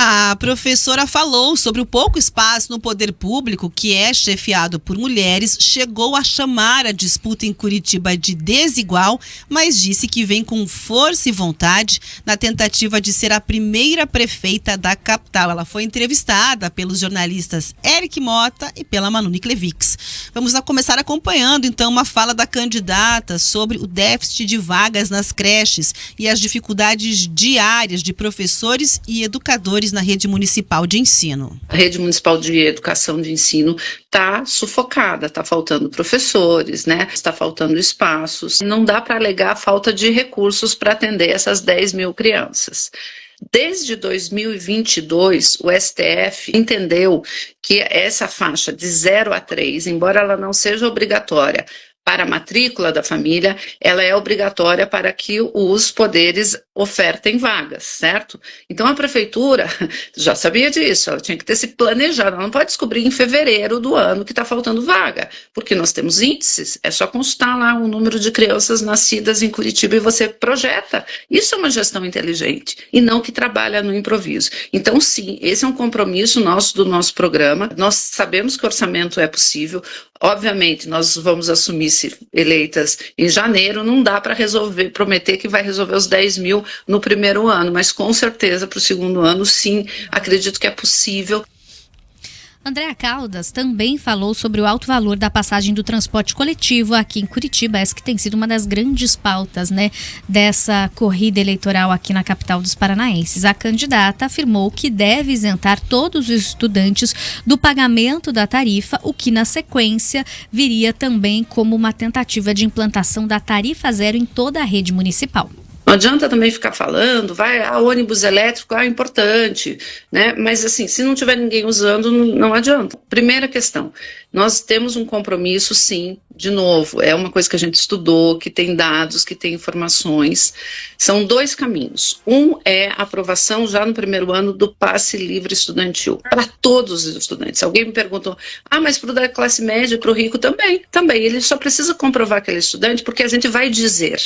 A professora falou sobre o pouco espaço no poder público, que é chefiado por mulheres, chegou a chamar a disputa em Curitiba de desigual, mas disse que vem com força e vontade na tentativa de ser a primeira prefeita da capital. Ela foi entrevistada pelos jornalistas Eric Mota e pela Manu Niklevix. Vamos começar acompanhando então uma fala da candidata sobre o déficit de vagas nas creches e as dificuldades diárias de professores e educadores na rede municipal de ensino. A rede municipal de educação de ensino está sufocada, está faltando professores, né? Está faltando espaços. Não dá para alegar a falta de recursos para atender essas 10 mil crianças. Desde 2022, o STF entendeu que essa faixa de 0 a 3, embora ela não seja obrigatória para a matrícula da família, ela é obrigatória para que os poderes ofertem vagas, certo? Então a prefeitura já sabia disso, ela tinha que ter se planejado, ela não pode descobrir em fevereiro do ano que está faltando vaga, porque nós temos índices, é só consultar lá o número de crianças nascidas em Curitiba e você projeta. Isso é uma gestão inteligente e não que trabalha no improviso. Então sim, esse é um compromisso nosso do nosso programa, nós sabemos que o orçamento é possível. Obviamente, nós vamos assumir, se eleitas em janeiro, não dá para resolver, prometer que vai resolver os 10 mil no primeiro ano, mas com certeza para o segundo ano, sim, acredito que é possível. Andréa Caldas também falou sobre o alto valor da passagem do transporte coletivo aqui em Curitiba, essa que tem sido uma das grandes pautas, né, dessa corrida eleitoral aqui na capital dos paranaenses. A candidata afirmou que deve isentar todos os estudantes do pagamento da tarifa, o que na sequência viria também como uma tentativa de implantação da tarifa zero em toda a rede municipal. Não adianta também ficar falando, ônibus elétrico, importante, né? Mas assim, se não tiver ninguém usando, não adianta. Primeira questão, nós temos um compromisso, sim, de novo, é uma coisa que a gente estudou, que tem dados, que tem informações. São 2 caminhos. Um é a aprovação já no primeiro ano do passe livre estudantil, para todos os estudantes. Alguém me perguntou, mas para o da classe média, para o rico também. Ele só precisa comprovar que ele é estudante, porque a gente vai dizer,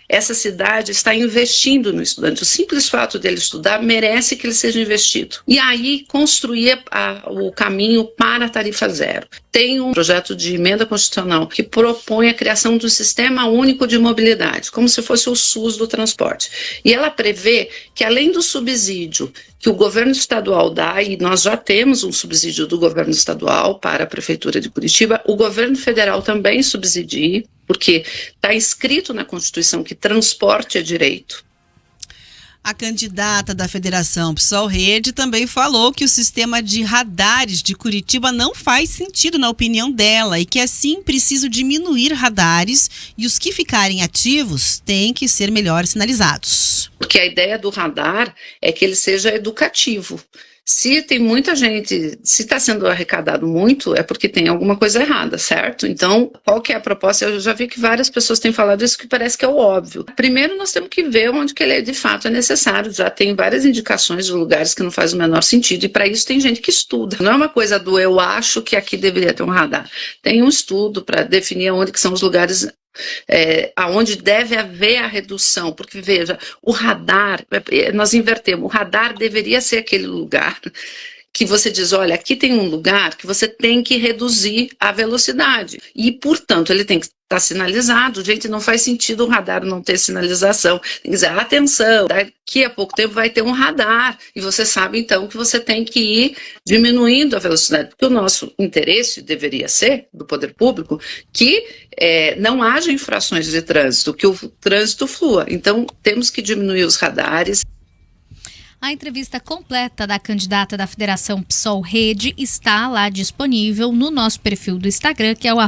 essa cidade está investindo no estudante. O simples fato dele estudar merece que ele seja investido. E aí construir o caminho para a tarifa zero. Tem um projeto de emenda constitucional que propõe a criação do Sistema Único de Mobilidade, como se fosse o SUS do transporte. E ela prevê que, além do subsídio que o governo estadual dá, e nós já temos um subsídio do governo estadual para a Prefeitura de Curitiba, o governo federal também subsidie, porque está escrito na Constituição que transporte é direito. A candidata da Federação PSOL Rede também falou que o sistema de radares de Curitiba não faz sentido na opinião dela e que assim precisa diminuir radares e os que ficarem ativos têm que ser melhor sinalizados. Porque a ideia do radar é que ele seja educativo. Se tem muita gente, se está sendo arrecadado muito, é porque tem alguma coisa errada, certo? Então, qual que é a proposta? Eu já vi que várias pessoas têm falado isso, que parece que é o óbvio. Primeiro, nós temos que ver onde que ele de fato é necessário. Já tem várias indicações de lugares que não faz o menor sentido, e para isso tem gente que estuda. Não é uma coisa do eu acho que aqui deveria ter um radar. Tem um estudo para definir onde que são os lugares aonde deve haver a redução, porque veja, o radar, nós invertemos, o radar deveria ser aquele lugar que você diz, olha, aqui tem um lugar que você tem que reduzir a velocidade e, portanto, ele tem que estar sinalizado. Gente, não faz sentido o radar não ter sinalização. Tem que dizer, atenção, daqui a pouco tempo vai ter um radar e você sabe, então, que você tem que ir diminuindo a velocidade, porque o nosso interesse deveria ser, do poder público, que não haja infrações de trânsito, que o trânsito flua. Então, temos que diminuir os radares. A entrevista completa da candidata da Federação PSOL Rede está lá disponível no nosso perfil do Instagram, que é o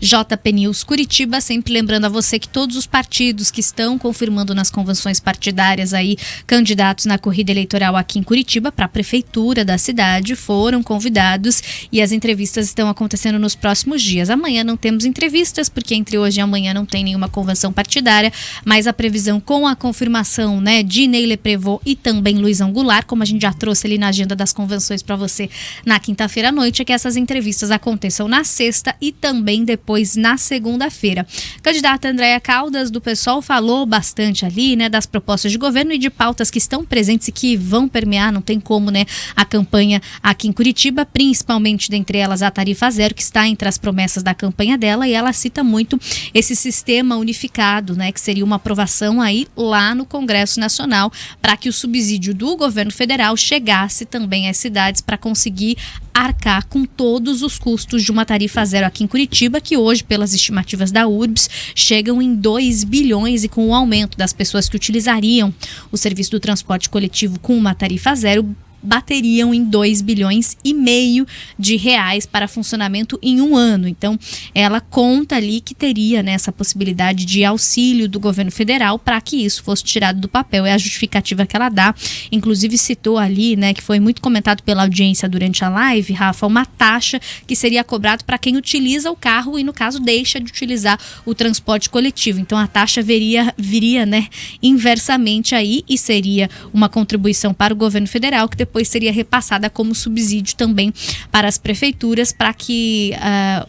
@jpnewscuritiba. Sempre lembrando a você que todos os partidos que estão confirmando nas convenções partidárias aí candidatos na corrida eleitoral aqui em Curitiba para a prefeitura da cidade foram convidados e as entrevistas estão acontecendo nos próximos dias. Amanhã não temos entrevistas, porque entre hoje e amanhã não tem nenhuma convenção partidária, mas a previsão com a confirmação, né, de Ney Leprevot e também tem Luizão Goulart, como a gente já trouxe ali na agenda das convenções para você na quinta-feira à noite, é que essas entrevistas aconteçam na sexta e também depois na segunda-feira. A candidata Andréa Caldas, do PSOL, falou bastante ali, né, das propostas de governo e de pautas que estão presentes e que vão permear, não tem como, né, a campanha aqui em Curitiba, principalmente dentre elas a tarifa zero, que está entre as promessas da campanha dela, e ela cita muito esse sistema unificado, né, que seria uma aprovação aí lá no Congresso Nacional para que o subsídio do governo federal chegasse também às cidades para conseguir arcar com todos os custos de uma tarifa zero aqui em Curitiba, que hoje, pelas estimativas da URBS, chegam em 2 bilhões, e com o aumento das pessoas que utilizariam o serviço do transporte coletivo com uma tarifa zero, bateriam em 2 bilhões e meio de reais para funcionamento em um ano. Então, ela conta ali que teria, né, essa possibilidade de auxílio do governo federal para que isso fosse tirado do papel. É a justificativa que ela dá. Inclusive citou ali, né, que foi muito comentado pela audiência durante a live, Rafa, uma taxa que seria cobrado para quem utiliza o carro e, no caso, deixa de utilizar o transporte coletivo. Então, a taxa viria, né, inversamente aí, e seria uma contribuição para o governo federal, que depois seria repassada como subsídio também para as prefeituras, para que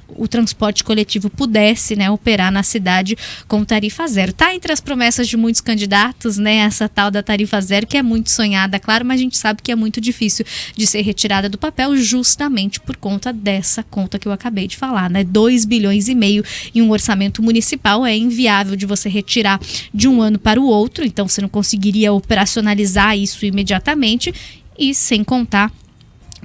o transporte coletivo pudesse, né, operar na cidade com tarifa zero. Está entre as promessas de muitos candidatos, né, essa tal da tarifa zero, que é muito sonhada, claro, mas a gente sabe que é muito difícil de ser retirada do papel, justamente por conta dessa conta que eu acabei de falar, né? 2 bilhões e meio em um orçamento municipal é inviável de você retirar de um ano para o outro, então você não conseguiria operacionalizar isso imediatamente, e sem contar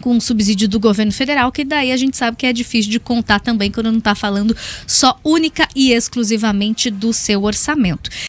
com o subsídio do governo federal, que daí a gente sabe que é difícil de contar também quando não está falando só única e exclusivamente do seu orçamento.